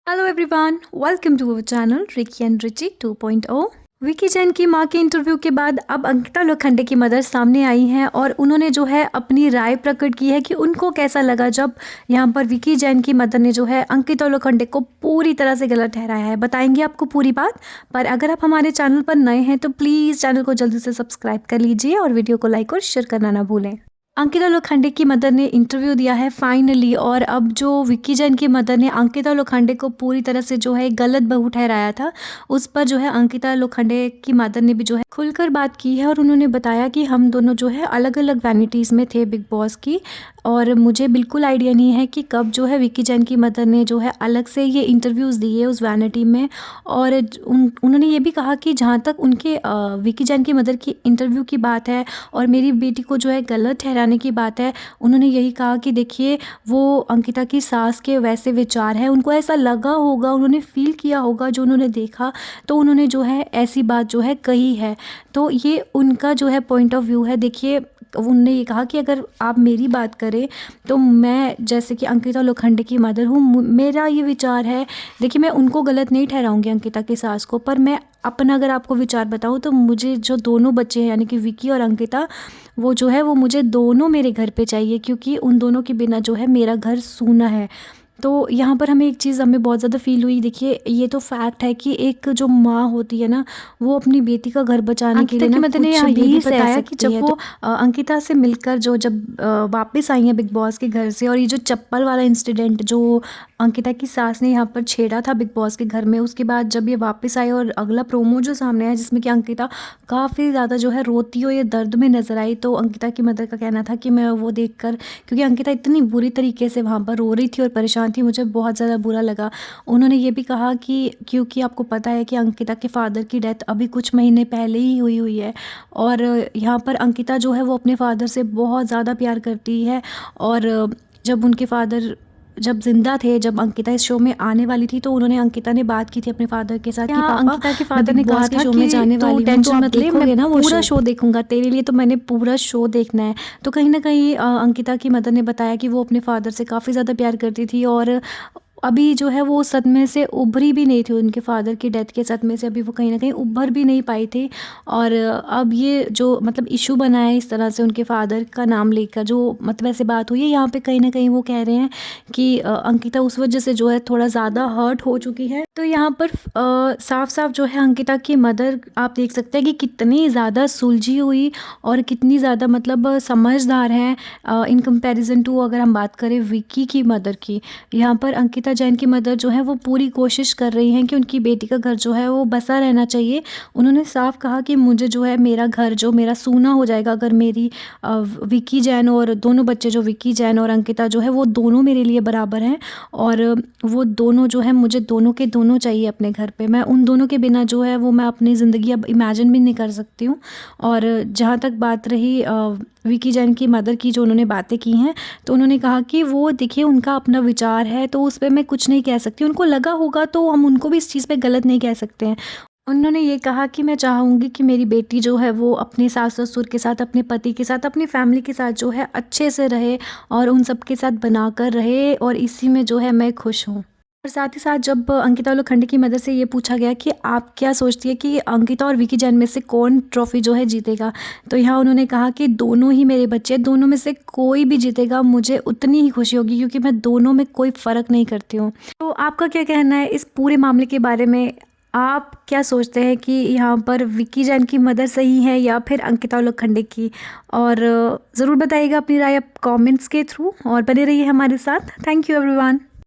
Hello everyone, welcome to our channel Ricky and Richie 2.0। Vicky Jain की मां के इंटरव्यू के बाद अब अंकिता लोखंडे की मदर सामने आई हैं और उन्होंने जो है अपनी राय प्रकट की है कि उनको कैसा लगा जब यहाँ पर विकी जैन की मदर ने जो है अंकिता लोखंडे को पूरी तरह से गलत ठहराया है। बताएंगे आपको पूरी बात, पर अगर आप हमारे चैनल पर नए हैं तो प्लीज़ चैनल को जल्दी से सब्सक्राइब कर लीजिए और वीडियो को लाइक और शेयर करना ना भूलें। अंकिता लोखंडे की मदर ने इंटरव्यू दिया है फाइनली, और अब जो विकी जैन की मदर ने अंकिता लोखंडे को पूरी तरह से जो है गलत बहू ठहराया था, उस पर जो है अंकिता लोखंडे की मदर ने भी जो है खुलकर बात की है और उन्होंने बताया कि हम दोनों जो है अलग अलग वैनिटीज़ में थे बिग बॉस की, और मुझे बिल्कुल आइडिया नहीं है कि कब जो है विकी जैन की मदर ने जो है अलग से ये इंटरव्यूज़ दिए उस वैनिटी में। और उन्होंने ये भी कहा कि जहाँ तक उनके विकी जैन की मदर की इंटरव्यू की बात है और मेरी बेटी को जो है गलत ठहराने की बात है, उन्होंने यही कहा कि देखिए वो अंकिता की सास के वैसे विचार हैं, उनको ऐसा लगा होगा, उन्होंने फ़ील किया होगा जो उन्होंने देखा, तो उन्होंने जो है ऐसी बात जो है कही है। तो ये उनका जो है पॉइंट ऑफ व्यू है। देखिए उन्होंने ये कहा कि अगर आप मेरी बात करें तो मैं जैसे कि अंकिता लोखंडे की मदर हूँ, मेरा ये विचार है। देखिए मैं उनको गलत नहीं ठहराऊंगी अंकिता की सास को, पर मैं अपना अगर आपको विचार बताऊँ तो मुझे जो दोनों बच्चे हैं यानी कि विकी और अंकिता, वो जो है वो मुझे दोनों मेरे घर पे चाहिए, क्योंकि उन दोनों के बिना जो है मेरा घर सूना है। तो यहाँ पर हमें एक चीज़ हमें बहुत ज़्यादा फ़ील हुई। देखिए ये तो फैक्ट है कि एक जो माँ होती है ना, वो अपनी बेटी का घर बचाने के लिए ना कुछ भी बताया कि जब वो अंकिता से मिलकर जब वापस आई हैं बिग बॉस के घर से, और ये जो चप्पल वाला इंसिडेंट जो अंकिता की सास ने यहाँ पर छेड़ा था बिग बॉस के घर में, उसके बाद जब ये वापस आई और अगला प्रोमो जो सामने आया जिसमें कि अंकिता काफ़ी ज़्यादा जो है रोती और ये दर्द में नज़र आई, तो अंकिता की मदर का कहना था कि मैं वो देखकर, क्योंकि अंकिता इतनी बुरी तरीके से वहाँ पर रो रही थी और परेशान थी, मुझे बहुत ज़्यादा बुरा लगा। उन्होंने ये भी कहा कि क्योंकि आपको पता है कि अंकिता के फादर की डेथ अभी कुछ महीने पहले ही हुई है, और यहाँ पर अंकिता जो है वो अपने फादर से बहुत ज़्यादा प्यार करती है। और जब उनके फादर जब जिंदा थे, जब अंकिता इस शो में आने वाली थी, तो अंकिता ने बात की थी अपने फादर के साथ कि पापा, अंकिता के फादर ने कहा था शो में जाने वाली, टेंशन मत ले, मैं ना पूरा शो देखूंगा तेरे लिए, तो मैंने पूरा शो देखना है। तो कहीं ना कहीं अंकिता की मदर ने बताया कि वो अपने फादर से काफ़ी ज़्यादा प्यार करती थी, और अभी जो है वो सदमे से उभरी भी नहीं थी, उनके फादर की डेथ के सदमे से अभी वो कहीं ना कहीं उभर भी नहीं पाई थी। और अब ये जो मतलब इशू बना है इस तरह से उनके फादर का नाम लेकर, जो मतलब ऐसे बात हुई है यहाँ पे, कहीं ना कहीं वो कह रहे हैं कि अंकिता उस वजह से जो है थोड़ा ज़्यादा हर्ट हो चुकी है। तो यहाँ पर साफ साफ जो है अंकिता की मदर आप देख सकते हैं कि कितनी ज़्यादा सुलझी हुई और कितनी ज़्यादा मतलब समझदार हैं इन कंपैरिजन टू अगर हम बात करें विकी की मदर की। यहाँ पर अंकिता जैन की मदर जो है वो पूरी कोशिश कर रही हैं कि उनकी बेटी का घर जो है वो बसा रहना चाहिए। उन्होंने साफ कहा कि मुझे जो है मेरा घर जो मेरा सूना हो जाएगा अगर मेरी विकी जैन और दोनों बच्चे जो विकी जैन और अंकिता जो है वो दोनों मेरे लिए बराबर हैं, और वो दोनों जो है मुझे दोनों के दोनों चाहिए अपने घर पे। मैं उन दोनों के बिना जो है वो मैं अपनी ज़िंदगी अब इमेजिन भी नहीं कर सकती हूँ। और जहाँ तक बात रही विकी जैन की मदर की, जो उन्होंने बातें की हैं, तो उन्होंने कहा कि वो देखिए उनका अपना विचार है, तो उस पर मैं कुछ नहीं कह सकती, उनको लगा होगा तो हम उनको भी इस चीज़ पे गलत नहीं कह सकते हैं। उन्होंने ये कहा कि मैं चाहूँगी कि मेरी बेटी जो है वो अपने सास ससुर के साथ, अपने पति के साथ, अपनी फैमिली के साथ जो है अच्छे से रहे और उन सब के साथ बनाकर रहे, और इसी में जो है मैं खुश हूँ। और साथ ही साथ जब अंकिता लोखंडे की मदर से ये पूछा गया कि आप क्या सोचती है कि अंकिता और विकी जैन में से कौन ट्रॉफी जो है जीतेगा, तो यहाँ उन्होंने कहा कि दोनों ही मेरे बच्चे, दोनों में से कोई भी जीतेगा मुझे उतनी ही खुशी होगी, क्योंकि मैं दोनों में कोई फ़र्क नहीं करती हूँ। तो आपका क्या कहना है इस पूरे मामले के बारे में? आप क्या सोचते हैं कि यहाँ पर विकी जैन की मदर सही है या फिर अंकिता लोखंडे की? और ज़रूर बताइएगा अपनी राय आप कमेंट्स के थ्रू, और बने रहिए हमारे साथ। Thank you everyone.